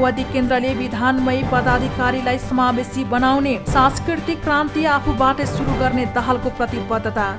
माओवादी केन्द्रले विधानमय पदाधिकारीलाई समावेशी बनाउने, सांस्कृतिक क्रान्ति आफूबाटै सुरु गर्ने दाहालको प्रतिबद्धता।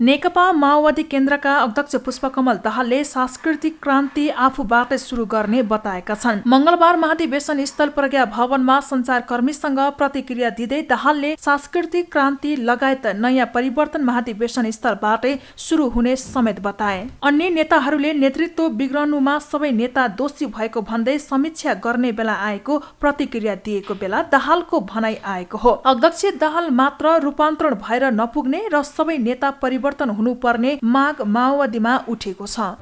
नेकपा माओवादी केन्द्रका अध्यक्ष पुष्पकमल दाहालले सांस्कृतिक क्रान्ति आफूबाटै सुरु गर्ने बताएका छन्। मंगलबार महाधिवेशन स्थल प्रज्ञा भवनमा सञ्चारकर्मीसँग प्रतिक्रिया दिँदै दाहालले सांस्कृतिक क्रान्ति लगायत नयाँ परिवर्तन महाधिवेशन स्थलबाटै सुरु हुने समेत बताए। अन्य नेताहरूले नेतृत्व बिग्रनुमा सबै नेता दोषी भएको भन्दै समीक्षा गर्ने बेला आएको प्रतिक्रिया दिएको बेला दाहालको भनाइ आएको हो। अध्यक्ष दाहाल मात्र रूपान्तरण भएर नपुग्ने र सबै नेता परिवर्तन हुनुपर्ने माग माओवादीमा उठेको छ।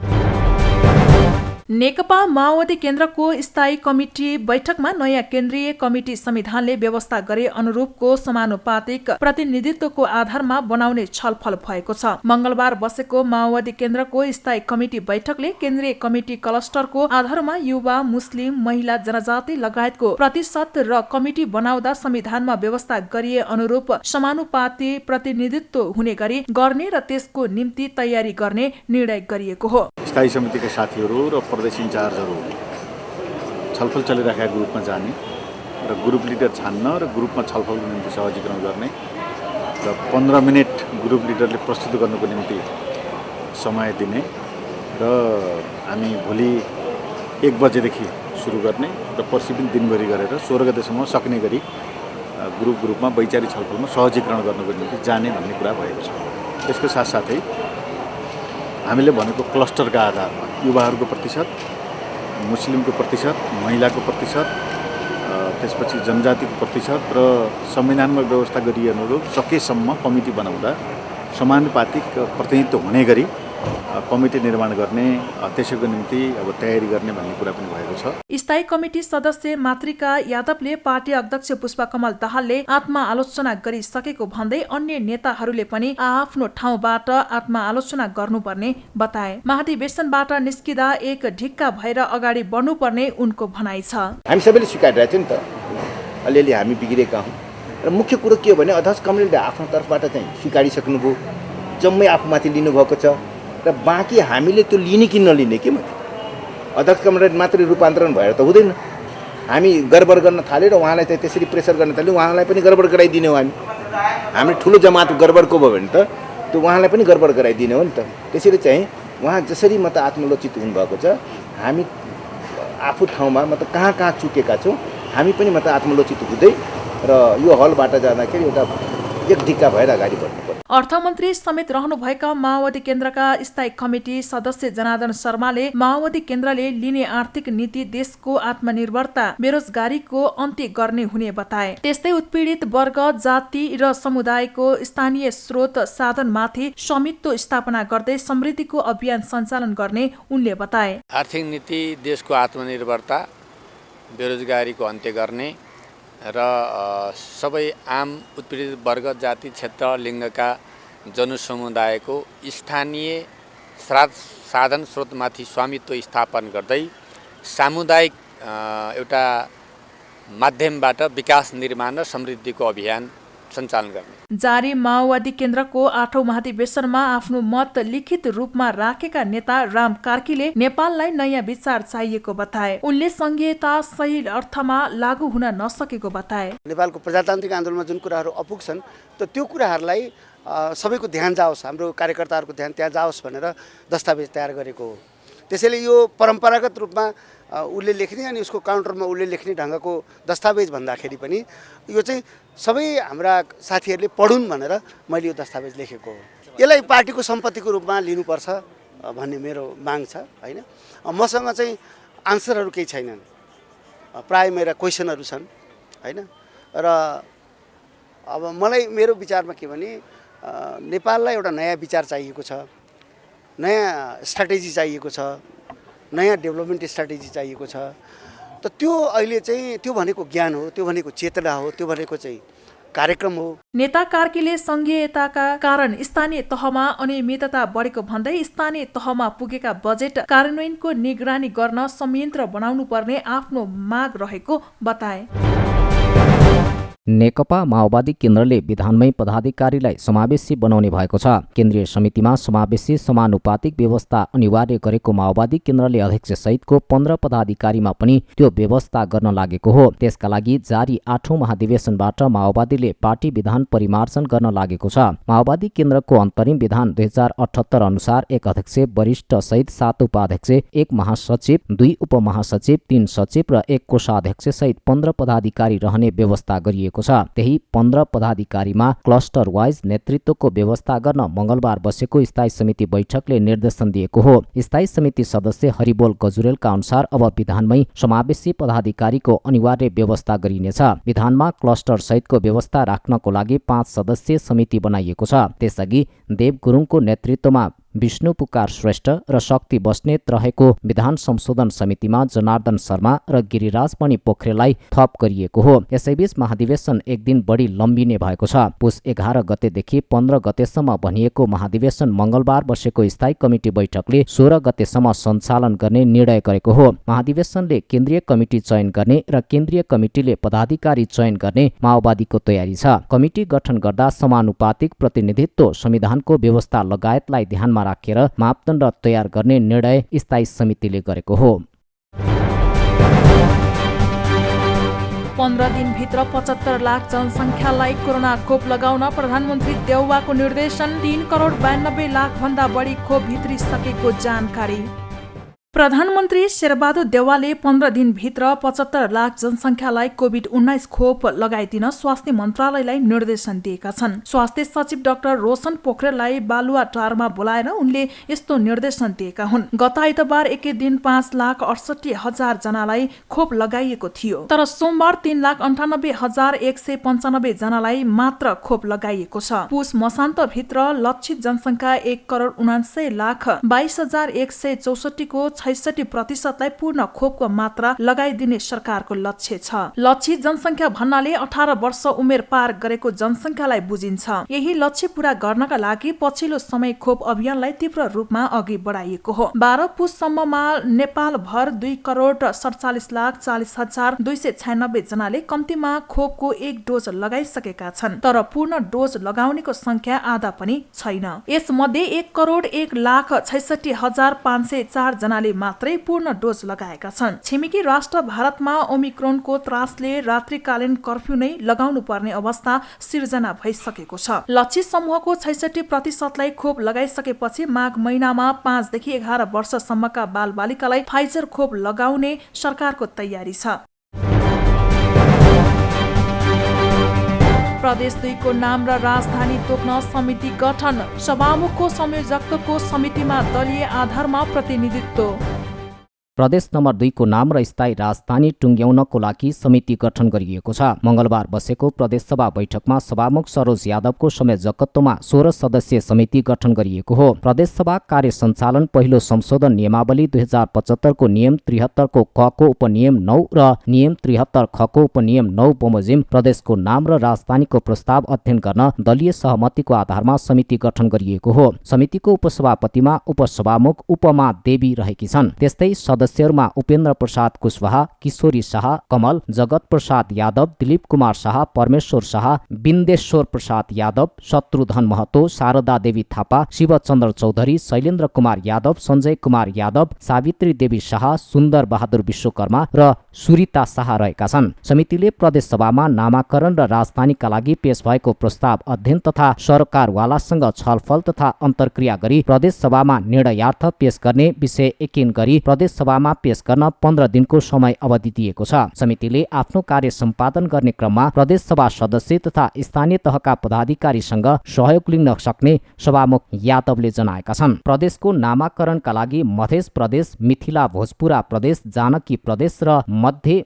नेकपा माओवादी केन्द्रको स्थायी कमिटी बैठकमा नयाँ केन्द्रीय कमिटी संविधानले व्यवस्था गरे अनुरूपको समानुपातिक प्रतिनिधित्वको आधारमा बनाउने छलफल भएको छ। मंगलबार बसेको माओवादी केन्द्रको स्थायी कमिटी बैठकले केन्द्रीय कमिटी क्लस्टरको आधारमा युवा, मुस्लिम, महिला, जनजाति लगायतको प्रतिशत र कमिटी बनाउँदा संविधानमा व्यवस्था गरिए अनुरूप समानुपाती प्रतिनिधित्व हुने गरी गर्ने र त्यसको निम्ति तयारी गर्ने निर्णय गरिएको हो। स्थायी समितिका साथीहरू र प्रदेश इन्चार्जहरू छलफल चलिरहेका ग्रुपमा जाने र ग्रुप लिडर छान्न र ग्रुपमा छलफलको निम्ति सहजीकरण गर्ने र 15 मिनट ग्रुप लिडरले प्रस्तुत गर्नुको निम्ति समय दिने र हामी भोलि 1 बजेदेखि सुरु गर्ने र पर्सि पनि दिनभरि गरेर 16 गतेसम्म सक्ने गरी ग्रुपमा वैचारिक छलफलमा सहजीकरण गर्नुको निम्ति जाने भन्ने कुरा भएको छ। त्यसको साथसाथै हामीले भनेको क्लस्टरका आधारमा युवाहरूको प्रतिशत, मुस्लिमको प्रतिशत, महिलाको प्रतिशत, त्यसपछि जनजातिको प्रतिशत र संविधानमा व्यवस्था गरिए अनुरूप सकेसम्म कमिटी बनाउँदा समानुपातिक प्रतिनिधित्व हुने गरी कमिटी निर्माण गर्ने, त्यसैको निम्ति अब तयारी गर्ने भन्ने कुरा पनि भएको छ। स्थायी कमिटी सदस्य मातृका यादवले पार्टी अध्यक्ष पुष्पकमल दाहालले आत्मआलोचना गरिसकेको भन्दै अन्य नेताहरूले पनि आफ्नो ठाउँबाट आत्मआलोचना गर्नुपर्ने बताए। महाधिवेशनबाट निस्किँदा एक ढिक्का भएर अगाडि बढ्नुपर्ने उनको भनाइ छ। हामी सबैले स्वीकारिरहेको थियो नि त, अलिअलि हामी बिग्रेका हौँ र मुख्य कुरो के हो भने अध्यक्ष कमरेडले आफ्नो तर्फबाट चाहिँ स्वीकारिसक्नुभयो, जम्मै आफूमाथि लिनुभएको छ र बाँकी हामीले त्यो लिने कि नलिने के मात्रै। अध्यक्ष कमरेड मात्रै रूपान्तरण भएर त हुँदैन। हामी गडबड गर्न थाल्यो र उहाँलाई चाहिँ त्यसरी प्रेसर गर्न थाल्यो, उहाँलाई पनि गडबड गराइदिने हो। हामी ठुलो जमात गडबडको भयो भने त त्यो उहाँलाई पनि गडबड गराइदिने हो नि त। त्यसरी चाहिँ उहाँ जसरी म त आत्मलोचित हुनुभएको छ, हामी आफू ठाउँमा म त कहाँ चुकेका छौँ, हामी पनि म त आत्मलोचित हुँदै र यो हलबाट जाँदाखेरि एउटा एक ढिक्का भएर अगाडि बढ्नु। अर्थमन्त्री समेत रहनुभएका माओवादी केन्द्रका स्थायी कमिटी सदस्य जनार्दन शर्माले माओवादी केन्द्रले लिने आर्थिक नीति देशको आत्मनिर्भरता, बेरोजगारीको अन्त्य गर्ने हुने बताए। त्यस्तै उत्पीडित वर्ग, जाति र समुदायको स्थानीय स्रोत साधनमाथि स्वामित्व स्थापना गर्दै समृद्धिको अभियान सञ्चालन गर्ने उनले बताए। आर्थिक नीति देशको आत्मनिर्भरता, बेरोजगारीको अन्त्य गर्ने र सबै आम उत्पीडित वर्ग, जाति, क्षेत्र, लिङ्गका जनसमुदायको स्थानीय साधन स्रोतमाथि स्वामित्व स्थापन गर्दै सामुदायिक एउटा माध्यमबाट विकास निर्माण र समृद्धिको अभियान सञ्चालन गर्ने। जारी माओवादी केन्द्रको 8औं महाधिवेशनमा आफ्नो मत लिखित रूपमा राखेका नेता राम कार्कीले नेपाललाई नयाँ विचार चाहिएको बताए। उनले संघीयता सही अर्थमा लागू हुन नसकेको बताए। नेपालको प्रजातान्त्रिक आन्दोलनमा जुन कुराहरू अपुग छन् त त्यो कुराहरूलाई सबैको ध्यान जाओस्, हाम्रो कार्यकर्ताहरूको ध्यान त्यहाँ जाओस् भनेर दस्तावेज तयार गरेको हो। त्यसैले यो परम्परागत रूपमा उसले लेख्ने अनि उसको काउन्टरमा उसले लेख्ने ढङ्गको दस्तावेज भन्दाखेरि पनि यो चाहिँ सबै हाम्रा साथीहरूले पढुन् भनेर मैले यो दस्तावेज लेखेको हो। यसलाई पार्टीको सम्पत्तिको रूपमा लिनुपर्छ भन्ने मेरो माग छ हैन। मसँग चाहिँ आन्सरहरू केही छैनन्, प्राय मेरा क्वेसनहरू छन् हैन। र अब मलाई मेरो विचारमा के भने नेपाललाई एउटा नयाँ विचार चाहिएको छ, नयाँ स्ट्र्याटेजी चाहिएको छ, नयाँ डेभलपमेन्ट स्ट्र्याटेजी चाहिएको छ। त त्यो अहिले चाहिँ त्यो भनेको ज्ञान हो, त्यो भनेको चेतना हो, त्यो भनेको चाहिँ कार्यक्रम हो। नेता कार्कीले संघीयताका कारण स्थानीय तहमा अनियमितता बढेको भन्दै स्थानीय तहमा पुगेका बजेट कार्यान्वयनको निगरानी गर्न संयन्त्र बनाउनु पर्ने आफ्नो माग रहेको बताए। नेकपा माओवादी केन्द्रले विधानमै पदाधिकारीलाई समावेशी बनाउने भएको छ। केन्द्रीय समितिमा समावेशी समानुपातिक व्यवस्था अनिवार्य गरेको माओवादी केन्द्रले अध्यक्ष सहितको 15 पदाधिकारीमा पनि त्यो व्यवस्था गर्न लागेको हो। त्यसका लागि जारी 8औं महाधिवेशनबाट माओवादीले पार्टी विधान परिमार्जन गर्न लागेको छ। माओवादी केन्द्रको अन्तरिम विधान 2078 अनुसार 1 अध्यक्ष वरिष्ठ सहित 7 उपाध्यक्ष, 1 महासचिव, 2 उपमहासचिव, 3 सचिव र 1 कोषाध्यक्ष सहित 15 पदाधिकारी रहने व्यवस्था गरिएको छ। त्यही 15 पदाधिकारीमा क्लस्टर वाइज नेतृत्वको व्यवस्था गर्न मंगलबार बसेको स्थायी समिति बैठकले निर्देशन दिएको हो। स्थायी समिति सदस्य हरिबोल गजुरेलका अनुसार अब विधानमै समावेशी पदाधिकारीको अनिवार्य व्यवस्था गरिनेछ। विधानमा क्लस्टर सहितको व्यवस्था राख्नको लागि 5 सदस्यीय समिति बनाइएको छ। त्यसअघि देव गुरुङको नेतृत्वमा विष्णु पुकार श्रेष्ठ र शक्ति बस्नेत रहेको विधान संशोधन समितिमा जनार्दन शर्मा र गिरिराज मणि पोखरेललाई थप गरिएको हो। यसैबीच महाधिवेशन एक दिन बढी लम्बिने भएको छ। पुस 11 गतेदेखि 15 गतेसम्म भनिएको महाधिवेशन मंगलबार बसेको स्थायी कमिटी बैठकले 16 गतेसम्म सञ्चालन गर्ने निर्णय गरेको हो। महाधिवेशनले केन्द्रीय कमिटी चयन गर्ने र केन्द्रीय कमिटीले पदाधिकारी चयन गर्ने माओवादीको तयारी छ। कमिटी गठन गर्दा समानुपातिक प्रतिनिधित्व, संविधानको व्यवस्था लगायतलाई ध्यानमा राखेर मापदण्ड तयार गर्ने निर्णय स्थायी समितिले गरेको हो। 15 दिनभित्र 75 लाख जनसङ्ख्यालाई कोरोना खोप लगाउन प्रधानमन्त्री देउवाको निर्देशन। 3 करोड 92 लाख भन्दा बढी खोप भित्रिसकेको जानकारी। प्रधानमन्त्री शेरबहादुर देउवाले 15 दिनभित्र 75 लाख जनसङ्ख्यालाई कोभिड-19 खोप लगाइदिन स्वास्थ्य मन्त्रालयलाई निर्देशन दिएका छन्। स्वास्थ्य सचिव डाक्टर रोशन पोखरेललाई बालुवाटारमा बोलाएर उनले यस्तो निर्देशन दिएका हुन्। गत आइतबार एकै दिन 5,68,000 जनालाई खोप लगाइएको थियो, तर सोमबार 3,98,195 जनालाई मात्र खोप लगाइएको छ। पुस मसान्तभित्र लक्षित जनसङ्ख्या 1,69,22,164 को 66% पूर्ण खोपको मात्रा लगाइदिने सरकारको लक्ष्य छ। लक्षित जनसङ्ख्या भन्नाले 18 वर्ष उमेर पार गरेको जनसङ्ख्यालाई बुझिन्छ। यही लक्ष्य पूरा गर्नका लागि पछिल्लो समय खोप अभियानलाई तीव्र रूपमा अघि बढाइएको हो। 12 पुससम्ममा नेपाल भर 2,47,40,296 जनाले कम्तीमा खोपको 1 डोज लगाइसकेका छन्, तर पूर्ण डोज लगाउनेको संख्या आधा पनि छैन। यसमध्ये 1,01,66,504 जनाले मात्रै पूर्ण डोज लगाएका छन्। छिमेकी राष्ट्र भारतमा ओमिक्रोनको त्रासले रात्रिकालीन कर्फ्यू नै लगाउनु पर्ने अवस्था सिर्जना भइसकेको छ। लक्षित समूहको 66%लाई खोप लगाइसकेपछि माघ महिनामा 5 देखि 11 वर्षसम्मका बालबालिकालाई फाइजर खोप लगाउने सरकारको तयारी छ। प्रदेश 2 को नाम र राजधानी तोक्न समिति गठन। सभामुखको संयोजकत्वको समितिमा दलीय आधारमा प्रतिनिधित्व। प्रदेश नम्बर 2 को नाम र स्थायी राजधानी टुङ्ग्याउनको लागि समिति गठन गरिएको छ। मंगलबार बसेको प्रदेशसभा बैठकमा सभामुख सरोज यादवको संयोजकत्वमा 16 सदस्यीय समिति गठन गरिएको हो। प्रदेशसभा कार्य सञ्चालन पहिलो संशोधन नियमावली 2075 को नियम 73 को क को उपनियम 9 र नियम 73 ख को उपनियम 9 बमोजिम प्रदेशको नाम र राजधानीको प्रस्ताव अध्ययन गर्न दलीय सहमतिको आधारमा समिति गठन गरिएको हो। समितिको उपसभापतिमा उपसभामुख उपमा देवी रहेकी छन्। त्यस्तै सदस्यहरूमा उपेन्द्र प्रसाद कुशवाहा, किशोरी शाह, कमल, जगत प्रसाद यादव, दिलीप कुमार शाह, परमेश्वर शाह, बिन्देश्वर प्रसाद यादव, शत्रुधन महतो, शारदा देवी थापा, शिवचन्द्र चौधरी, शैलेन्द्र कुमार यादव, सञ्जय कुमार यादव, सावित्री देवी शाह, सुन्दर बहादुर विश्वकर्मा र सुरिता शाह रहेका छन्। समितिले प्रदेशसभामा नामाकरण र राजधानीका लागि पेश भएको प्रस्ताव अध्ययन तथा सरकारवालासँग छलफल तथा अन्तर्क्रिया गरी प्रदेशसभामा निर्णयार्थ पेश गर्ने विषय एकिन गरी प्रदेशसभामा पेश गर्न 15 दिनको समय अवधि दिएको छ। समितिले आफ्नो कार्य सम्पादन गर्ने क्रममा प्रदेशसभा सदस्य तथा स्थानीय तहका पदाधिकारीसँग सहयोग लिन सक्ने सभामुख यादवले जनाएका छन्। प्रदेशको नामाकरणका लागि मध्य प्रदेश, मिथिला भोजपुरा प्रदेश, जानकी प्रदेश र मध्य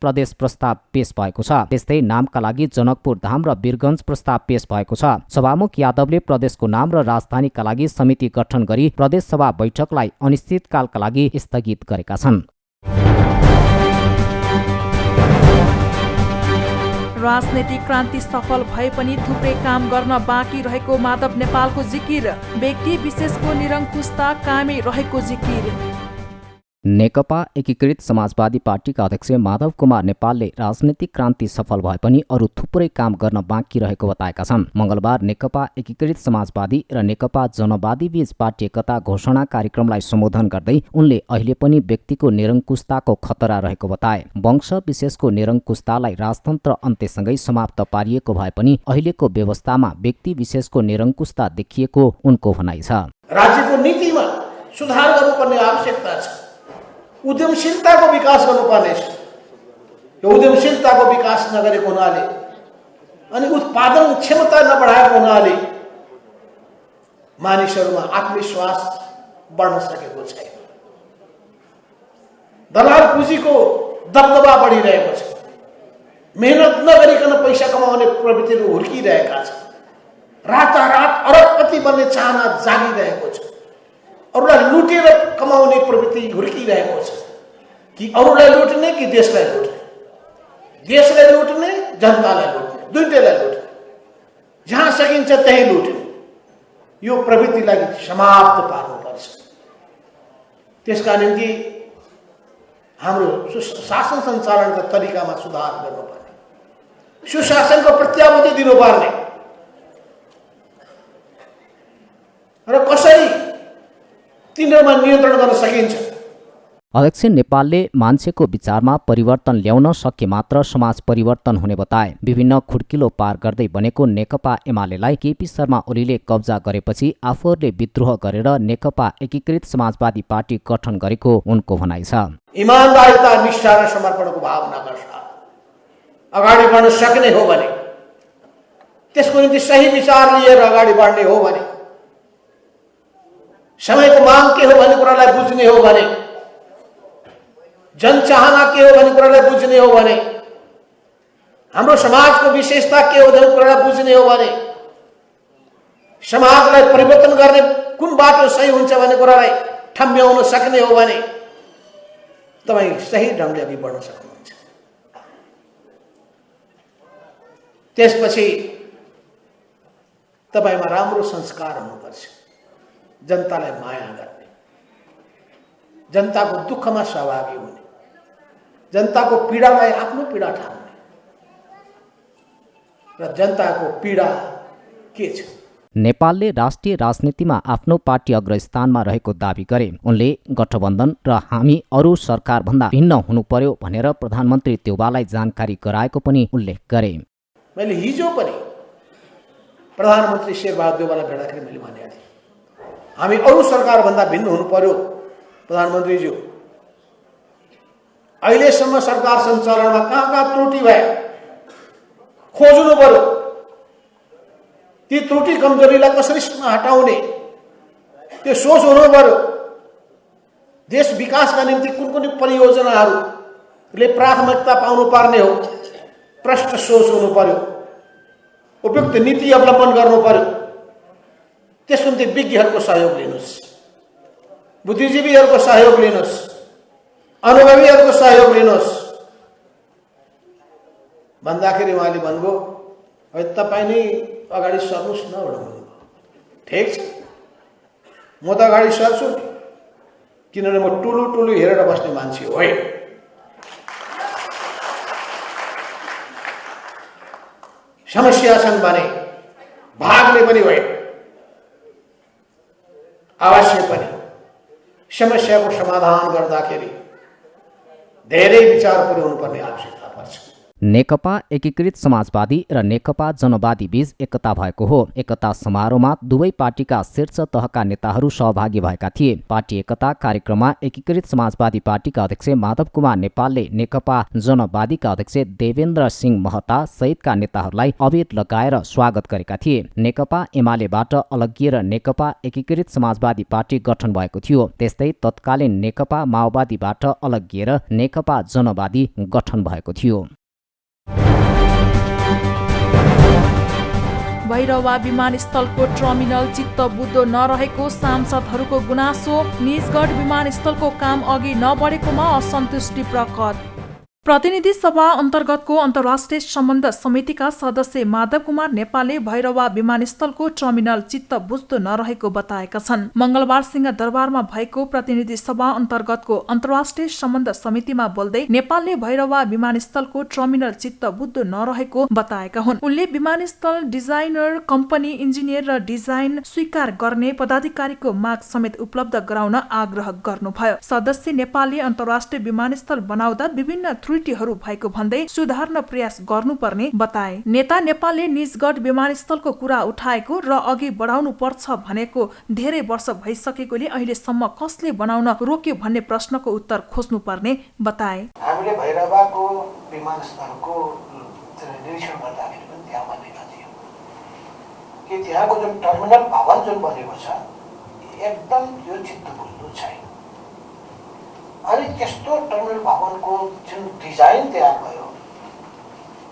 प्रदेश प्रस्ताव पेश भएको छ। त्यस्तै नामका लागि जनकपुर धाम र वीरगञ्ज प्रस्ताव पेश भएको छ। सभामुख यादवले प्रदेशको नाम र राजधानीका लागि समिति गठन गरी प्रदेशसभा बैठकलाई अनिश्चितकालका लागि स्थगित गरेका छन्। राजनैतिक क्रान्ति सफल भए पनि थुप्रै काम गर्न बाँकी रहेको माधव नेपालको जिकिर। व्यक्ति विशेषको निरङ्कुशता कायमै रहेको जिकिर। नेकपा एकीकृत समाजवादी पार्टीका अध्यक्ष माधव कुमार नेपालले राजनीतिक क्रान्ति सफल भए पनि अरू थुप्रै काम गर्न बाँकी रहेको बताएका छन्। मङ्गलबार नेकपा एकीकृत समाजवादी र नेकपा जनवादी बीच पार्टी एकता घोषणा कार्यक्रमलाई सम्बोधन गर्दै उनले अहिले पनि व्यक्तिको निरङ्कुशताको खतरा रहेको बताए। वंश विशेषको निरङ्कुशतालाई राजतन्त्र अन्त्यसँगै समाप्त पारिएको भए पनि अहिलेको व्यवस्थामा व्यक्ति विशेषको निरङ्कुशता देखिएको उनको भनाइ छ। राज्यको नीतिमा सुधार गर्नुपर्ने आवश्यकता छ। उद्यमशीलताको विकास गर्नुपर्ने छ। यो उद्यमशीलताको विकास नगरेको हुनाले अनि उत्पादन क्षमता नबढाएको हुनाले मानिसहरूमा आत्मविश्वास बढ्न सकेको छैन। दलाल पुँजीको दबदबा बढिरहेको छ। मेहनत नगरिकन पैसा कमाउने प्रवृत्तिहरू हुर्किरहेका छन्। रातारात अरबपति बन्ने चाहना जागिरहेको छ। अरूलाई लुटेर कमाउने प्रवृत्ति हुर्किरहेको छ। कि अरूलाई लुट्ने कि देशलाई लुट्ने, देशलाई लुट्ने जनतालाई लुट्ने, दुईटैलाई लुट्ने, जहाँ सकिन्छ त्यही लुट्ने, यो प्रवृत्तिलाई समाप्त पार्नुपर्छ। त्यसका निम्ति हाम्रो शासन सञ्चालनका तरिकामा सुधार गर्नुपर्ने, सुशासनको प्रत्याभूति दिनुपर्ने र कसरी तिनीहरूमा नियन्त्रण गर्न सकिन्छ। अध्यक्ष नेपालले मान्छेको विचारमा परिवर्तन ल्याउन सके मात्र समाज परिवर्तन हुने बताए। विभिन्न खुड्किलो पार गर्दै बनेको नेकपा एमालेलाई केपी शर्मा ओलीले कब्जा गरेपछि आफूहरूले विद्रोह गरेर नेकपा एकीकृत समाजवादी पार्टी गठन गरेको उनको भनाइ छ। इमानदारिता, निष्ठा र समर्पणको भावनाका साथ अगाडि बढ्न सक्ने हो भने, त्यसको निम्ति सही विचार लिएर अगाडि बढ्ने हो भने, समयको माग के हो भन्ने कुरालाई बुझ्ने हो भने, जनचाहना के हो भन्ने कुरालाई बुझ्ने हो भने, हाम्रो समाजको विशेषता के हो भन्ने कुरालाई बुझ्ने हो भने, समाजलाई परिवर्तन गर्ने कुन बाटो सही हुन्छ भन्ने कुरालाई ठम्ब्याउन सक्ने हो भने तपाईँ सही ढङ्गले अघि बढ्न सक्नुहुन्छ। त्यसपछि तपाईँमा राम्रो संस्कार हुनुपर्छ। जनतालाई माया गर्ने, जनताको दुःखमा सहभागी हुने, जनताको पीडालाई आफ्नो पीडा ठान्ने र जनताको पीडा के छ। नेपालले राष्ट्रिय राजनीतिमा आफ्नो पार्टी अग्रस्थानमा रहेको दावी गरे। उनले गठबन्धन र हामी अरू सरकारभन्दा भिन्न हुनु पर्यो भनेर प्रधानमन्त्री देउवालाई जानकारी गराएको पनि उल्लेख गरे। मैले हिजो पनि प्रधानमन्त्री शेरबहादुर देउवालाई भेट्दाखेरि मैले भनेको थिएँ, हामी अरू सरकारभन्दा भिन्न हुनु पर्यो प्रधानमन्त्रीज्यू। अहिलेसम्म सरकार सञ्चालनमा कहाँ त्रुटि भए खोज्नु पर्यो। ती त्रुटि कमजोरीलाई कसरी हटाउने त्यो सोच हुनु पर्यो। देश विकासका निम्ति कुन कुन परियोजनाहरूले प्राथमिकता पाउनु पर्ने हो, प्रष्ट सोच हुनु पर्यो। उपयुक्त नीति अवलम्बन गर्नु पर्यो। त्यसको निम्ति विज्ञहरूको सहयोग लिनुहोस्, बुद्धिजीवीहरूको सहयोग लिनुहोस्, अनुभवीहरूको सहयोग लिनुहोस् भन्दाखेरि उहाँले भन्नुभयो, अब तपाईँ नै अगाडि सर्नुहोस् न भन्नुभयो। ठिक छ, म त अगाडि सर्छु नि, किनभने म टुलु हेरेर बस्ने मान्छे होइन। समस्या छन् भने भाग्ने पनि होइन, अवश्य पनि समस्याको समाधान गर्दाखेरि धेरै विचार पुर्याउनुपर्ने आवश्यकता पर्छ। नेकपा एकीकृत समाजवादी र नेकपा जनवादी बीच एकता भएको हो। एकता समारोहमा दुवै पार्टीका शीर्ष तहका नेताहरू सहभागी भएका थिए। पार्टी एकता कार्यक्रममा एकीकृत समाजवादी पार्टीका अध्यक्ष माधव कुमार नेपालले नेकपा जनवादीका अध्यक्ष देवेन्द्र सिंह महता सहितका नेताहरूलाई अबीर लगाएर स्वागत गरेका थिए। नेकपा एमालेबाट अलग्गिएर नेकपा एकीकृत समाजवादी पार्टी गठन भएको थियो। त्यस्तै तत्कालीन नेकपा माओवादीबाट अलग्गिएर नेकपा जनवादी गठन भएको थियो। भैरवा विमानस्थलको टर्मिनल चित्तबुद्धो नरहेको सांसदहरूको गुनासो। निजगढ विमानस्थलको काम अघि नबढेकोमा असन्तुष्टि प्रकट। प्रतिनिधि सभा अन्तर्गतको अन्तर्राष्ट्रिय सम्बन्ध समितिका सदस्य माधव कुमार नेपालले भैरवा विमानस्थलको टर्मिनल चित्त बुझ्दो नरहेको बताएका छन्। मंगलबार सिंहदरबारमा भएको प्रतिनिधि सभा अन्तर्गतको अन्तर्राष्ट्रिय सम्बन्ध समितिमा बोल्दै नेपालले भैरवा विमानस्थलको टर्मिनल चित्त बुझ्दो नरहेको बताएका हुन्। उनले विमानस्थल डिजाइनर कम्पनी इन्जिनियर र डिजाइन स्वीकार गर्ने पदाधिकारीको माग समेत उपलब्ध गराउन आग्रह गर्नुभयो। सदस्य नेपालले अन्तर्राष्ट्रिय विमानस्थल बनाउँदा विभिन्न त्रुटिहरू भएको भन्दै सुधार्न प्रयास गर्नुपर्ने बताए। नेता नेपालले निजगढ विमानस्थलको कुरा उठाएको र अघि बढाउनु पर्छ भनेको धेरै वर्ष भइसकेकोले अहिलेसम्म कसले बनाउन रोक्यो भन्ने प्रश्नको उत्तर खोज्नुपर्ने बताए। हामीले भैरवाको विमानस्थलको निरीक्षण गर्दाखेरि पनि त्यहाँ भनेका थियौँ कि त्यहाँको जुन टर्मिनल भवन जुन बनेको छ एकदम यो चित्त बुझ्दो छैन। अनि त्यस्तो टर्मिनल भवनको जुन डिजाइन तयार भयो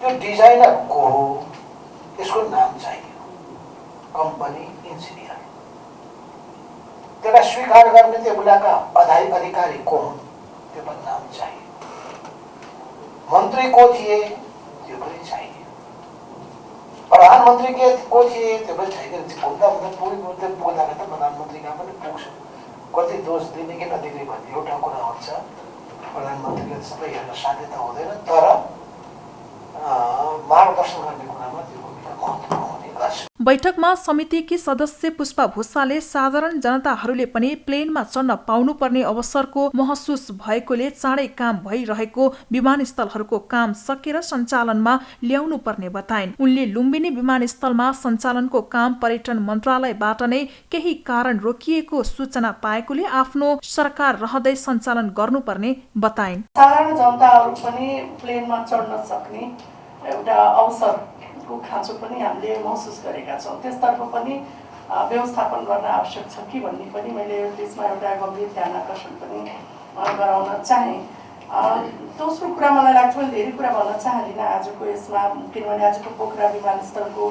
त्यो डिजाइनर को हो, त्यसको नाम चाहियो, कम्पनी इन्जिनियर। त्यसलाई स्वीकार गर्ने त्यो बेलाका अधिकारी को हुन् त्यो पनि नाम चाहियो। मन्त्री को थिए त्यो पनि चाहियो। प्रधानमन्त्री को थिए त्यो पनि चाहियो। पुग्दा त प्रधानमन्त्रीका पनि पुग्छ। कति दोष दिने कि नदिने भन्ने एउटा कुरा हुन्छ। प्रधानमन्त्रीले सबै हेर्न साध्य त हुँदैन, तर मार्गदर्शन गर्ने कुरामा त्यो भूमिका महत्त्वपूर्ण हुने गर्छ। बैठकमा समितिकी सदस्य पुष्पा भुसाले साधारण जनताहरूले पनि प्लेनमा चढ्न पाउनुपर्ने अवसरको महसुस भएकोले चाँडै काम भइरहेको विमानस्थलहरूको काम सकेर सञ्चालनमा ल्याउनु पर्ने बताइन्। उनले लुम्बिनी विमानस्थलमा सञ्चालनको काम पर्यटन मन्त्रालयबाट नै केही कारण रोकिएको सूचना पाएकोले आफ्नो सरकार रहँदै सञ्चालन गर्नुपर्ने बताइन्। साधारण जनताहरू पनि प्लेनमा चढ्न सक्ने एउटा अवसरको खाँचो पनि हामीले महसुस गरेका छौँ। त्यसतर्फ पनि व्यवस्थापन गर्न आवश्यक छ कि भन्ने पनि मैले त्यसमा एउटा गम्भीर ध्यान आकर्षण पनि गराउन चाहेँ। दोस्रो कुरा मलाई लाग्छ मैले धेरै कुरा भन्न चाहदिनँ आजको यसमा, किनभने आजको पोखरा विमानस्थलको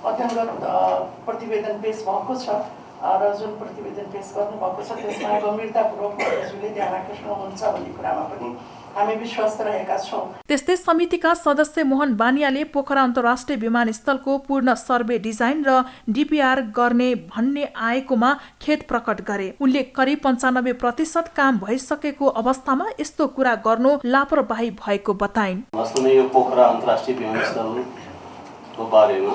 अध्ययनगत प्रतिवेदन पेश भएको छ र जुन प्रतिवेदन पेश गर्नुभएको छ त्यसमा गम्भीरतापूर्वक हजुरले ध्यान आकर्षण हुन्छ भन्ने कुरामा पनि हामी विश्वस्त रहेका छौँ। त्यस्तै समितिका सदस्य मोहन बानियाले पोखरा अन्तर्राष्ट्रिय विमानस्थलको पूर्ण सर्वे डिजाइन र डिपिआर गर्ने भन्ने आएकोमा खेद प्रकट गरे। उनले करिब 95% काम भइसकेको अवस्थामा यस्तो कुरा गर्नु लापरवाही भएको बताइन्। वास्तवमा यो पोखरा अन्तर्राष्ट्रिय विमानस्थलको बारेमा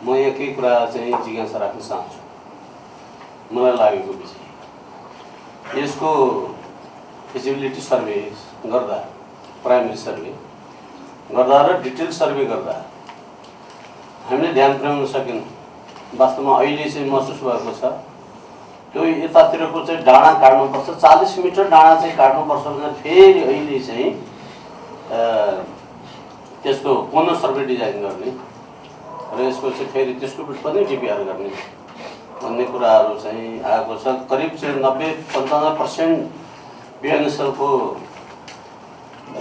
म एकै कुरा चाहिँ जिज्ञासा राख्न चाहन्छु। मलाई लागेको विषय यसको फिजिबिलिटी सर्वे गर्दा, प्राइमेरी सर्वे गर्दा र डिटेल सर्वे गर्दा हामीले ध्यान पुर्याउन सकेनौँ। वास्तवमा अहिले चाहिँ महसुस भएको छ त्यो यतातिरको चाहिँ डाँडा काट्नुपर्छ, 40 मिटर डाँडा चाहिँ काट्नुपर्छ भनेर फेरि अहिले चाहिँ त्यसको पुनः सर्वे डिजाइन गर्ने र यसको चाहिँ फेरि त्यसको पनि डिपिआर गर्ने भन्ने कुराहरू चाहिँ आएको छ। करिब चाहिँ 90-95% विमानस्थलको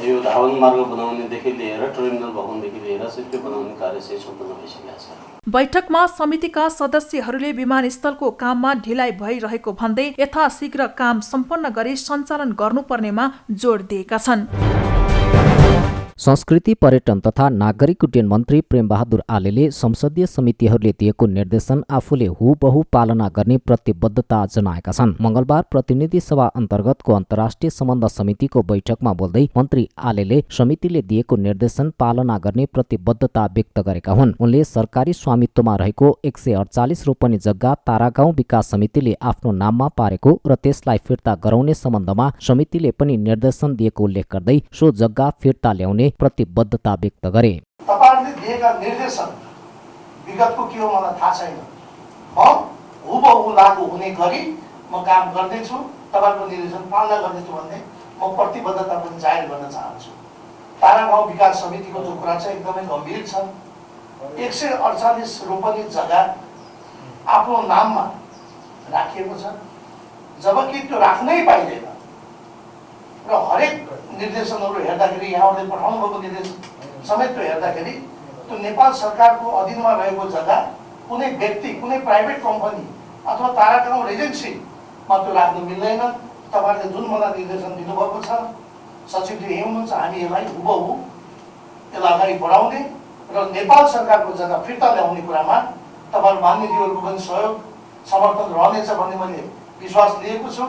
यो धावन मार्ग बनाउनेदेखि लिएर टर्मिनल भवनदेखि लिएर चाहिँ त्यो बनाउने कार्य चाहिँ सम्पन्न भइसकेको छ। बैठकमा समितिका सदस्यहरूले विमानस्थलको काममा ढिलाइ भइरहेको भन्दै यथाशीघ्र काम सम्पन्न गरी सञ्चालन गर्नुपर्नेमा जोड दिएका छन्। संस्कृति पर्यटन तथा नागरिक उड्डयन मन्त्री प्रेमबहादुर आलेले संसदीय समितिहरूले दिएको निर्देशन आफूले हुबहु पालना गर्ने प्रतिबद्धता जनाएका छन्। मंगलबार प्रतिनिधि सभा अन्तर्गतको अन्तर्राष्ट्रिय सम्बन्ध समितिको बैठकमा बोल्दै मन्त्री आलेले समितिले दिएको निर्देशन पालना गर्ने प्रतिबद्धता व्यक्त गरेका हुन्। उनले सरकारी स्वामित्वमा रहेको 148 रोपनी जग्गा तारागाउँ विकास समितिले आफ्नो नाममा पारेको र त्यसलाई फिर्ता गराउने सम्बन्धमा समितिले पनि निर्देशन दिएको उल्लेख गर्दै सो जग्गा फिर्ता ल्याउने प्रतिबद्धता व्यक्त गरे। तपाईहरुले दिएका निर्देशन विगतको के हो मलाई थाहा छैन। म हुबहु लागू हुने गरी म काम गर्दैछु, तपाईहरुको निर्देशन पालना गर्दैछु भन्ने म प्रतिबद्धता पनि जाहेर गर्न चाहन्छु। तारागाउँ विकास समितिको जो कुरा छ एकदमै गम्भीर छ। 148 रोपनी जग्गा आफ्नो नाममा राखिएको छ, जबकि त्यो राख्नै पाइँदैन र हरेक निर्देशनहरू हेर्दाखेरि यहाँहरूले पठाउनु भएको निर्देशन समेत हेर्दाखेरि त्यो नेपाल सरकारको अधीनमा रहेको जग्गा कुनै व्यक्ति, कुनै प्राइभेट कम्पनी अथवा तारागाउँ एजेन्सीमा त्यो राख्नु मिल्दैन। तपाईँहरूले जुन मलाई निर्देशन दिनुभएको छ सचिवले यही हुनुहुन्छ, हामी यसलाई हुबहु यसलाई अगाडि बढाउने र नेपाल सरकारको जग्गा फिर्ता ल्याउने कुरामा तपाईँहरू महानुभावहरूको पनि सहयोग समर्थन रहनेछ भन्ने मैले विश्वास लिएको छु।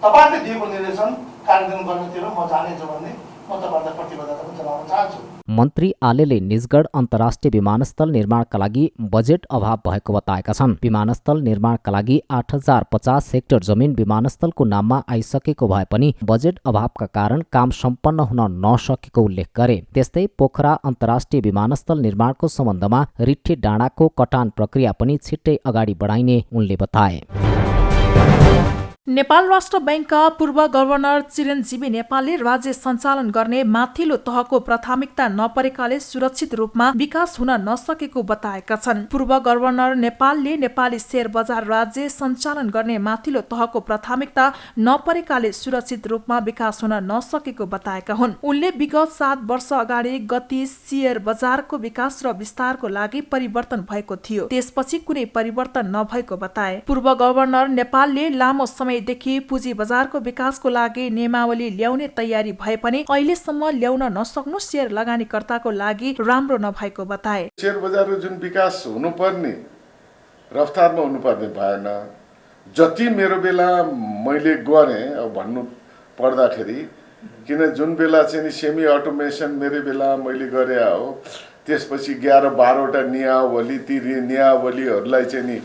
तपाईँहरूले दिएको निर्देशन कार्यान्वयन गर्नेतिर म जानेछु भन्ने म तपाईँहरूलाई प्रतिबद्धता पनि जनाउन चाहन्छु। मन्त्री आलेले निजगढ अन्तर्राष्ट्रिय विमानस्थल निर्माणका लागि बजेट अभाव भएको बताएका छन्। विमानस्थल निर्माणका लागि 8050 हेक्टर जमिन विमानस्थलको नाममा आइसकेको भए पनि बजेट अभावका कारण काम सम्पन्न हुन नसकेको उल्लेख गरे। त्यस्तै पोखरा अन्तर्राष्ट्रिय विमानस्थल निर्माणको सम्बन्धमा रिट्ठी डाँडाको कटान प्रक्रिया पनि छिट्टै अगाडि बढाइने उनले बताए। नेपाल राष्ट्र बैंकका पूर्व गभर्नर चिरञ्जीवी नेपालले राज्य सञ्चालन गर्ने माथिल्लो तहको प्राथमिकता नपरेकाले सुरक्षित रूपमा विकास हुन नसकेको बताएका छन्। पूर्व गभर्नर नेपालले नेपाली शेयर बजार राज्य सञ्चालन गर्ने माथिल्लो तहको प्राथमिकता नपरेकाले सुरक्षित रूपमा विकास हुन नसकेको बताएका हुन्। उनले विगत 7 वर्ष अगाडि गति शेयर बजारको विकास र विस्तारको लागि परिवर्तन भएको थियो, त्यसपछि कुनै परिवर्तन नभएको बताए। पूर्व गभर्नर नेपालले लामो समय देखि पुँजी बजारको विकासको लागि नियमावली ल्याउने तयारी भए पनि अहिलेसम्म ल्याउन नसक्नु शेयर लगानीकर्ताको लागि राम्रो नभएको बताए। शेयर बजारको जुन विकास हुनुपर्ने रफ्तारमा हुनुपर्ने भएन। जति मेरो बेला मैले गरेँ अब भन्नु पर्दाखेरि, किन जुन बेला चाहिँ सेमी अटोमेसन मेरो बेला मैले गरे हो, त्यसपछि 11-12वटा नियमावली, ती नियमावलीहरूलाई चाहिँ नि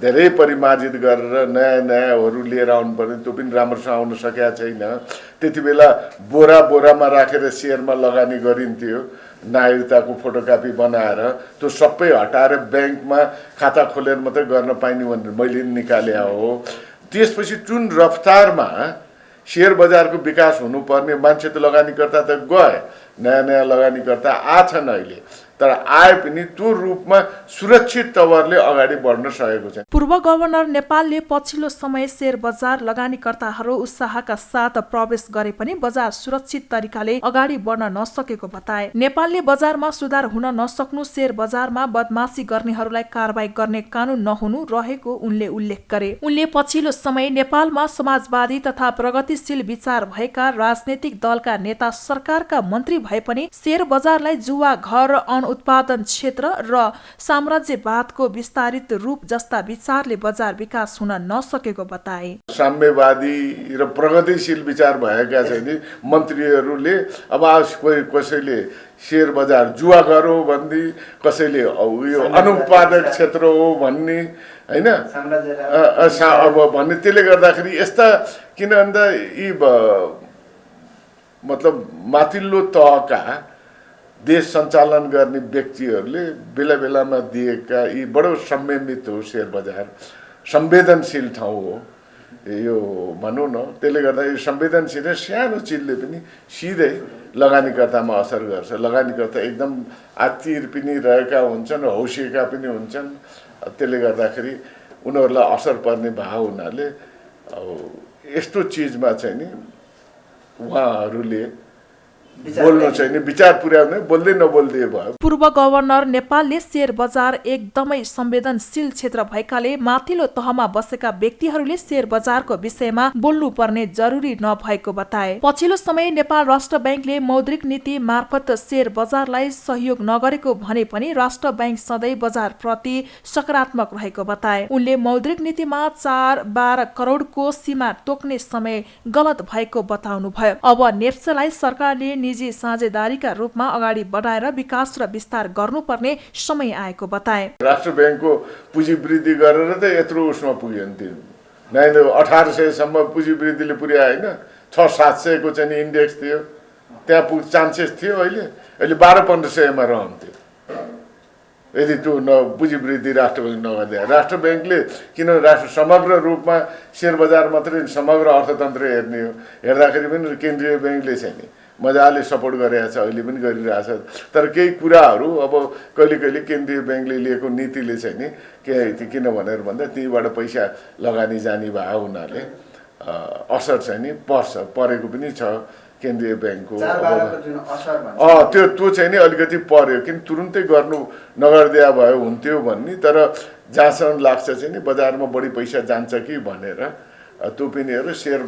धेरै परिमार्जित गरेर नयाँहरू लिएर आउनु पर्ने, त्यो पनि राम्रोसँग आउन सकेका छैन। त्यति बेला बोरामा राखेर शेयरमा लगानी गरिन्थ्यो, नागरिकताको फोटोकपी बनाएर त्यो सबै हटाएर ब्याङ्कमा खाता खोलेर मात्रै गर्न पाइने भनेर मैले निकाले हो। त्यसपछि जुन रफ्तारमा शेयर बजारको विकास हुनुपर्ने, मान्छे त लगानीकर्ता त गए, नयाँ लगानीकर्ता आछन् अहिले, तर आए पनि त्यो रूपमा सुरक्षित तवरले अगाडि बढ्न सकेको छ। पूर्व गभर्नर नेपालले पछिल्लो समय शेयर बजार लगानीकर्ताहरू उत्साहका साथ प्रवेश गरे पनि बजार सुरक्षित तरिकाले अगाडि बढ्न नसकेको बताए। नेपालले बजारमा सुधार हुन नसक्नु, शेयर बजारमा बदमाशी गर्नेहरूलाई कारबाही गर्ने कानून नहुनु रहेको उनले उल्लेख गरे। उनले पछिल्लो समय नेपालमा समाजवादी तथा प्रगतिशील विचार भएका राजनैतिक दलका नेता सरकारका मन्त्री भए पनि शेयर बजारलाई जुवा घर, उत्पादन क्षेत्र र साम्राज्यवादको विस्तारित रूप जस्ता विचारले बजार विकास हुन नसकेको बताए। साम्यवादी र प्रगतिशील विचार भएका चाहिँ मन्त्रीहरूले अब कसैले शेयर बजार जुवा घर हो भन्ने, कसैले यो अनुत्पादक क्षेत्र हो भन्ने, होइन अब भन्ने। त्यसले गर्दाखेरि यस्ता किन भन्दा यी मतलब माथिल्लो तहका देश सञ्चालन गर्ने व्यक्तिहरूले बेला बेलामा दिएका यी बडो संयमित हो, शेयर बजार संवेदनशील ठाउँ हो यो भनौँ न। त्यसले गर्दा यो संवेदनशील सानो चिजले पनि सिधै लगानीकर्तामा असर गर्छ। लगानीकर्ता एकदम आत्तिर पनि रहेका हुन्छन्, हौसिएका पनि हुन्छन्। त्यसले गर्दाखेरि उनीहरूलाई असर पर्ने भाव हुनाले अब यस्तो चिजमा चाहिँ नि उहाँहरूले बोल्नु छैन, विचार पुर्याउने, बोल्दै नबोल्दै भयो। पूर्व गभर्नर नेपालले शेयर बजार एकदमै संवेदनशील क्षेत्र भएकाले माथिल्लो तहमा बसेका व्यक्तिहरूले शेयर बजारको विषयमा बोल्नुपर्ने जरुरी नभएको बताए। पछिल्लो समय नेपाल राष्ट्र बैंकले मौद्रिक नीति मार्फत शेयर बजारलाई सहयोग नगरेको भने पनि राष्ट्र बैंक सधैँ बजार प्रति सकारात्मक रहेको बताए। उनले मौद्रिक नीतिमा 4-12 करोडको सीमा तोक्ने समय गलत भएको बताउनुभयो। अब नेप्सेलाई सरकारले निजी साझेदारीका रूपमा अगाडि बढाएर विकास र विस्तार गर्नुपर्ने समय आएको बताए। राष्ट्र बैंकको पुँजी वृद्धि गरेर त यत्रो उसमा पुग्यो नि, 1800सम्म पुँजी वृद्धिले पुर्यायो होइन। 600-700 को चाहिँ इन्डेक्स थियो, त्यहाँ चान्सेस थियो। अहिले 1200-1500मा रहन्थ्यो यदि त्यो पुँजी वृद्धि राष्ट्र बैंक नगर्दा। राष्ट्र बैंकले किन राष्ट्र समग्र रूपमा शेयर बजार मात्रै समग्र अर्थतन्त्र हेर्ने हो, हेर्दाखेरि पनि केन्द्रीय बैंकले चाहिँ नि मजाले सपोर्ट गरिरहेछ, अहिले पनि गरिरहेछ। तर केही कुराहरू अब कहिले केन्द्रीय बैंकले लिएको नीतिले चाहिँ नि किन भनेर भन्दा त्यहीबाट पैसा लगानी जाने भयो हुनाले असर चाहिँ नि परेको पनि छ केन्द्रीय बैंकको। त्यो चाहिँ नि अलिकति पर्यो, किन तुरुन्तै गर्नु नगरिदिया भयो हुन्थ्यो भन्ने। तर जहाँसम्म लाग्छ चाहिँ नि बजारमा बढी पैसा जान्छ कि भनेर त्यो पनि हेर शेयर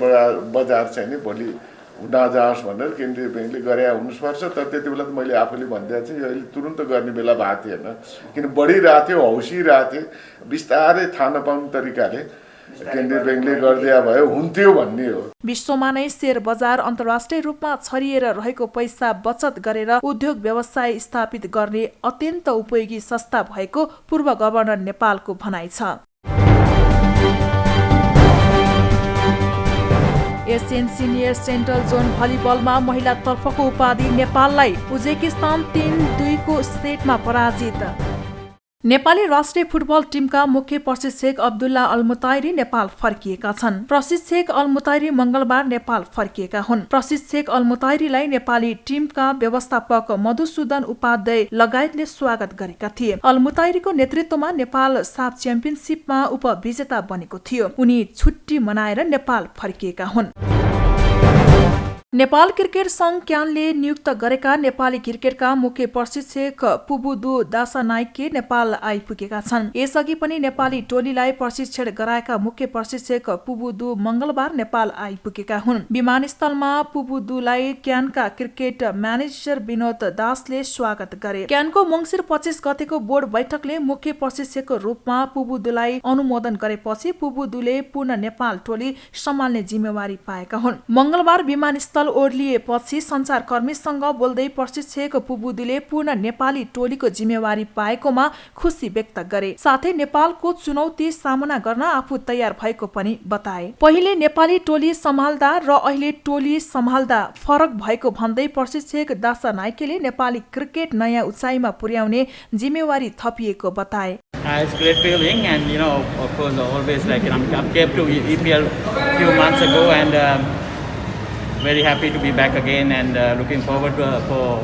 बजार चाहिँ नि भोलि नजाओस् भनेर केन्द्रीय ब्याङ्कले गरे हुनुपर्छ। तर त्यति बेला त मैले आफूले भनिदिएको थिएँ, यो अहिले तुरुन्त गर्ने बेला भएको थिएन, किन बढिरहेको थियो, हौसिरहेको थिएँ, बिस्तारै थाहा नपाउने तरिकाले केन्द्रीय ब्याङ्कले गरिदिया भयो हुन्थ्यो भन्ने हो। विश्वमा नै शेयर बजार अन्तर्राष्ट्रिय रूपमा छरिएर रहेको पैसा बचत गरेर उद्योग व्यवसाय स्थापित गर्ने अत्यन्त उपयोगी संस्था भएको पूर्व गभर्नर नेपालको भनाइ छ। एसियन सिनियर सेन्ट्रल जोन भलिबलमा महिला तर्फको उपाधि नेपाललाई उज्बेकिस्तान 3-2 को सेटमा पराजित। नेपाली राष्ट्रिय फुटबल टिमका मुख्य प्रशिक्षक अब्दुल्ला अल-मुताइरी नेपाल फर्किएका छन्। प्रशिक्षक अल-मुताइरी मंगलबार नेपाल फर्किएका हुन्। प्रशिक्षक अल-मुताइरीलाई नेपाली टिमका व्यवस्थापक मधुसूदन उपाध्याय लगायतले स्वागत गरेका थिए। अल-मुताइरीको नेतृत्वमा नेपाल साफ च्याम्पियनशिपमा उपविजेता बनेको थियो। उनी छुट्टी मनाएर नेपाल फर्किएका हुन्। नेपाल क्रिकेट संघ क्यानले नियुक्त गरेका नेपाली क्रिकेटका मुख्य प्रशिक्षक पुबुदु दासानाइके नेपाल आइपुगेका छन्। यसअघि पनि नेपाली टोलीलाई प्रशिक्षण गराएका मुख्य प्रशिक्षक पुबुदु मंगलबार नेपाल आइपुगेका हुन्। विमानस्थलमा पुबुदुलाई क्यानका क्रिकेट म्यानेजर विनोद दासले स्वागत गरे। क्यानको मंसिर 25 गतेको बोर्ड बैठकले मुख्य प्रशिक्षकको रूपमा पुबुदुलाई अनुमोदन गरेपछि पुबुदुले पूर्ण नेपाल टोली सम्हाल्ने जिम्मेवारी पाएका हुन्। मंगलबार विमानस्थल ओर्लिएपछि सञ्चारकर्मीसँग बोल्दै प्रशिक्षक पुबुदुले पूर्ण नेपाली टोलीको जिम्मेवारी पाएकोमा खुसी व्यक्त गरे। साथै नेपालको चुनौती सामना गर्न आफू तयार भएको पनि बताए। पहिले नेपाली टोली सम्हाल्दा र अहिले टोली सम्हाल्दा फरक भएको भन्दै प्रशिक्षक दासानाइकेले नेपाली क्रिकेट नयाँ उचाइमा पुर्याउने जिम्मेवारी थपिएको बताए। It's great feeling, and of course always I came to EPL few months ago, and very happy to be back again, and looking forward for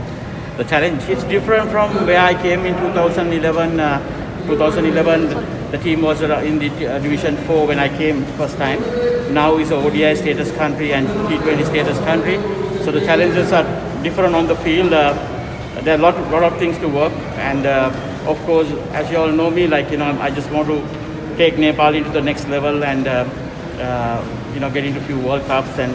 the challenge. It's different from where I came in 2011. 2011 the team was in the Division 4 when I came first time. Now is a ODI status country and T20 status country, so the challenges are different on the field. There are lot of things to work, and of course, as you all know me, I just want to take Nepal into the next level, and get into a few World Cups and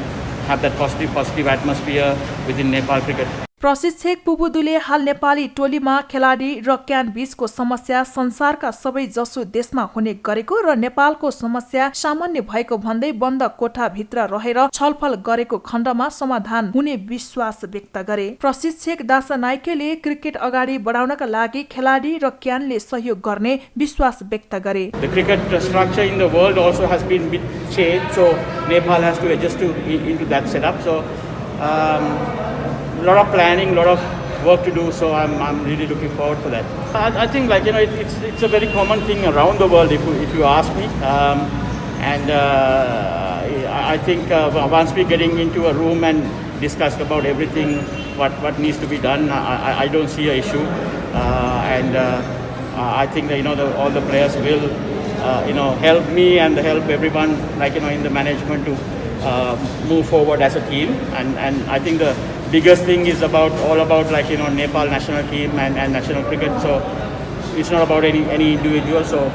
have that positive atmosphere within Nepal cricket. प्रशिक्षक पुबुदुले हाल नेपाली टोलीमा खेलाडी र can बीचको समस्या संसारका सबै जसो देशमा हुने गरेको र नेपालको समस्या सामान्य भएको भन्दै बन्द कोठाभित्र रहेर छलफल गरेको खण्डमा समाधान हुने विश्वास व्यक्त गरे। प्रशिक्षक दासानाइकेले क्रिकेट अगाडि बढाउनका लागि खेलाडी र क्यानले सहयोग गर्ने विश्वास व्यक्त गरे। The cricket structure in the world also has been a bit changed, so Nepal has to adjust into that setup. So a lot of planning, a lot of work to do, so I'm really looking forward for that. I think it's a very common thing around the world if you ask me, and I think once we getting into a room and discuss about everything what needs to be done, I don't see an issue, and I think that all the players will help me and help everyone in the management to move forward as a team, and I think the biggest thing is all about Nepal national team and national cricket, so it's not about any individual. So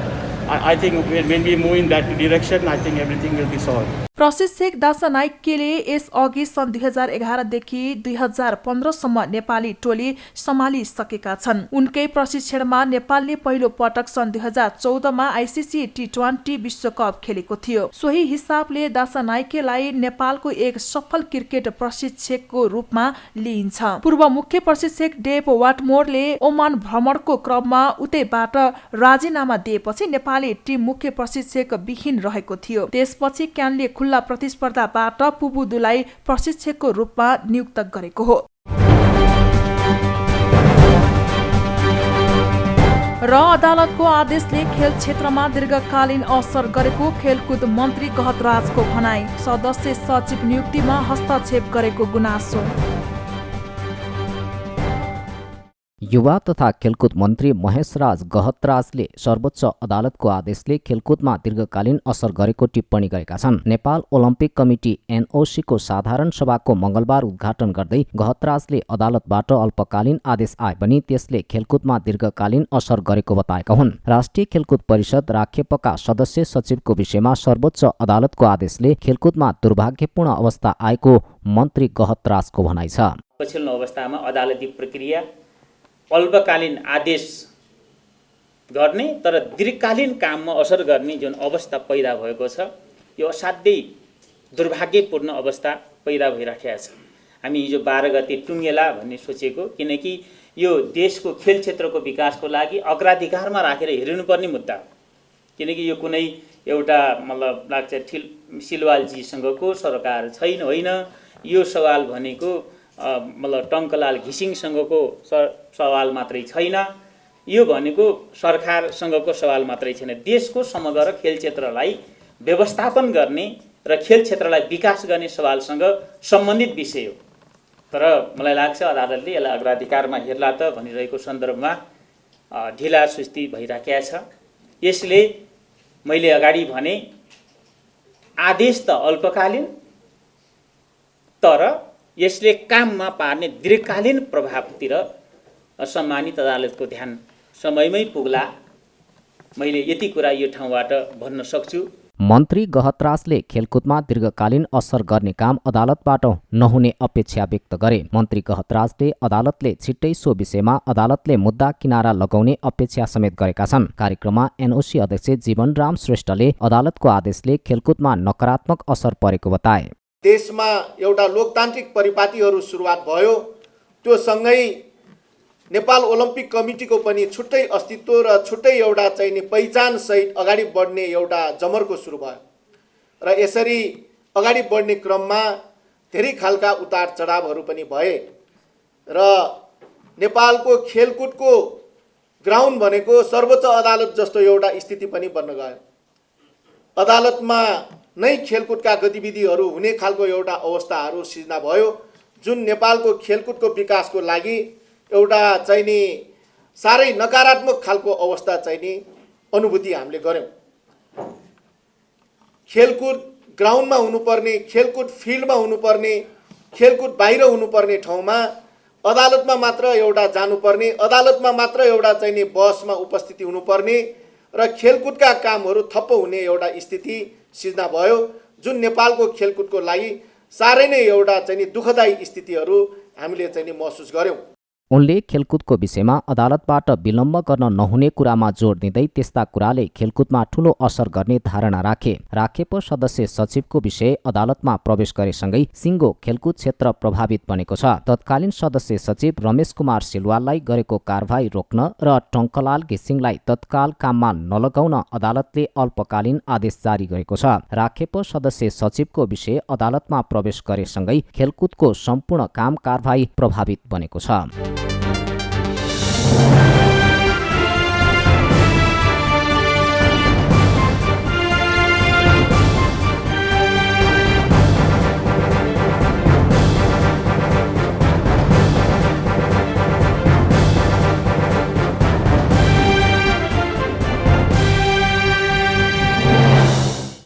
I think when we move in that direction, I think everything will be solved. प्रशिक्षक दासानाइकेले यसअघि सन् 2011 देखि 2015 सम्म नेपाली टोली सम्हालिसकेका छन्। उनकै प्रशिक्षणमा नेपालले पहिलो पटक सन् 2014 मा आईसीसी T20 विश्वकप खेलेको थियो। सोही हिसाबले दासानाइकेलाई नेपालको एक सफल क्रिकेट प्रशिक्षकको रूपमा लिइन्छ। पूर्व मुख्य प्रशिक्षक डेभ वाटमोरले ओमान भ्रमणको क्रममा उतैबाट राजीनामा दिएपछि नेपाली टिम मुख्य प्रशिक्षक विहीन रहेको थियो। त्यसपछि क्यानले खुल्ला प्रतिस्पर्धाबाट पुबुदुलाई प्रशिक्षकको रूपमा नियुक्त गरेको हो। र अदालतको आदेशले खेल क्षेत्रमा दीर्घकालीन असर गरेको खेलकुद मन्त्री गहतराजको भनाई। सदस्य सचिव नियुक्तिमा हस्तक्षेप गरेको गुनासो। युवा तथा खेलकुद मन्त्री महेशराज गहतराजले सर्वोच्च अदालतको आदेशले खेलकुदमा दीर्घकालीन असर गरेको टिप्पणी गरेका छन्। नेपाल ओलम्पिक कमिटी एनओसीको साधारण सभाको मङ्गलबार उद्घाटन गर्दै गहतराजले अदालतबाट अल्पकालीन आदेश आए पनि त्यसले खेलकुदमा दीर्घकालीन असर गरेको बताएका हुन्। राष्ट्रिय खेलकुद परिषद राखेपका सदस्य सचिवको विषयमा सर्वोच्च अदालतको आदेशले खेलकुदमा दुर्भाग्यपूर्ण अवस्था आएको मन्त्री गहतराजको भनाइ छ। पछिल्लो अवस्थामा अदालती प्रक्रिया अल्पकालीन आदेश गर्ने तर दीर्घकालीन काममा असर गर्ने जुन अवस्था पैदा भएको छ, यो असाध्यै दुर्भाग्यपूर्ण अवस्था पैदा भइराखेको छ। हामी हिजो 12 गते टुङ्गेला भन्ने सोचेको, किनकि यो देशको खेल क्षेत्रको विकासको लागि अग्राधिकारमा राखेर हेर्नुपर्ने मुद्दा हो। किनकि यो कुनै एउटा मतलब लाग्छ सिलवालजीसँगको सरकार छैन, होइन। यो सवाल भनेको मतलब टङ्कलाल घिसिङसँगको सवाल मात्रै छैन, यो भनेको सरकारसँगको सवाल मात्रै छैन, देशको समग्र खेल क्षेत्रलाई व्यवस्थापन गर्ने र खेल क्षेत्रलाई विकास गर्ने सवालसँग सम्बन्धित विषय हो। तर मलाई लाग्छ अदालतले यसलाई अग्राधिकारमा हेर्ला त भनिरहेको सन्दर्भमा ढिला सुस्ती भइराखेको छ। यसले मैले अगाडि भने आदेश त अल्पकालीन, तर यसले काममा पार्ने दीर्घकालीन प्रभावतिर सम्मानित अदालतको ध्यान समयमै पुग्ला, मैले यति कुरा यो ठाउँबाट भन्न सक्छु। मन्त्री गहतराजले खेलकुदमा दीर्घकालीन असर गर्ने काम अदालतबाट नहुने अपेक्षा व्यक्त गरे। मन्त्री गहतराजले अदालतले छिट्टै सो विषयमा अदालतले मुद्दा किनारा लगाउने अपेक्षा समेत गरेका छन्। कार्यक्रममा एनओसी अध्यक्ष जीवनराम श्रेष्ठले अदालतको आदेशले खेलकुदमा नकारात्मक असर परेको बताए। देशमा एउटा लोकतान्त्रिक परिपाटीहरू सुरुवात भयो, त्यो सँगै नेपाल ओलम्पिक कमिटीको पनि छुट्टै अस्तित्व र छुट्टै एउटा चाहिने पहिचान सहित अगाडि बढ्ने एउटा जमर्को सुरु भयो र यसरी अगाडि बढ्ने क्रममा धेरै खालका उतार चढावहरू पनि भए र नेपालको खेलकुदको ग्राउन्ड भनेको सर्वोच्च अदालत जस्तो एउटा स्थिति पनि बन्न गयो। अदालतमा नै खेलकुदका गतिविधिहरू हुने खालको एउटा अवस्थाहरू सिर्जना भयो, जुन नेपालको खेलकुदको विकासको लागि एउटा चाहिने साह्रै नकारात्मक खालको अवस्था चाहिने अनुभूति हामीले गऱ्यौँ। खेलकुद ग्राउन्डमा हुनुपर्ने, खेलकुद फिल्डमा हुनुपर्ने, खेलकुद बाहिर हुनुपर्ने ठाउँमा अदालतमा मात्र एउटा जानुपर्ने, अदालतमा मात्र एउटा चाहिने बसमा उपस्थिति हुनुपर्ने र खेलकुदका कामहरू ठप्प हुने एउटा स्थिति सिर्जना भयो, जुन नेपालको खेलकुदको लागि साह्रै नै एउटा चाहिने दुःखदायी स्थितिहरू हामीले चाहिने महसुस गऱ्यौँ। उनले खेलकुदको विषयमा अदालतबाट विलम्ब गर्न नहुने कुरामा जोड दिँदै त्यस्ता कुराले खेलकुदमा ठूलो असर गर्ने धारणा राखे। राखेप सदस्य सचिवको विषय अदालतमा प्रवेश गरेसँगै सिङ्गो खेलकुद क्षेत्र प्रभावित बनेको छ। तत्कालीन सदस्य सचिव रमेश कुमार सिलवाललाई गरेको कारबाही रोक्न र टङ्कलाल घिसिङलाई तत्काल काममा नलगाउन अदालतले अल्पकालीन आदेश जारी गरेको छ। राखेप सदस्य सचिवको विषय अदालतमा प्रवेश गरेसँगै खेलकुदको सम्पूर्ण काम कारबाही प्रभावित बनेको छ।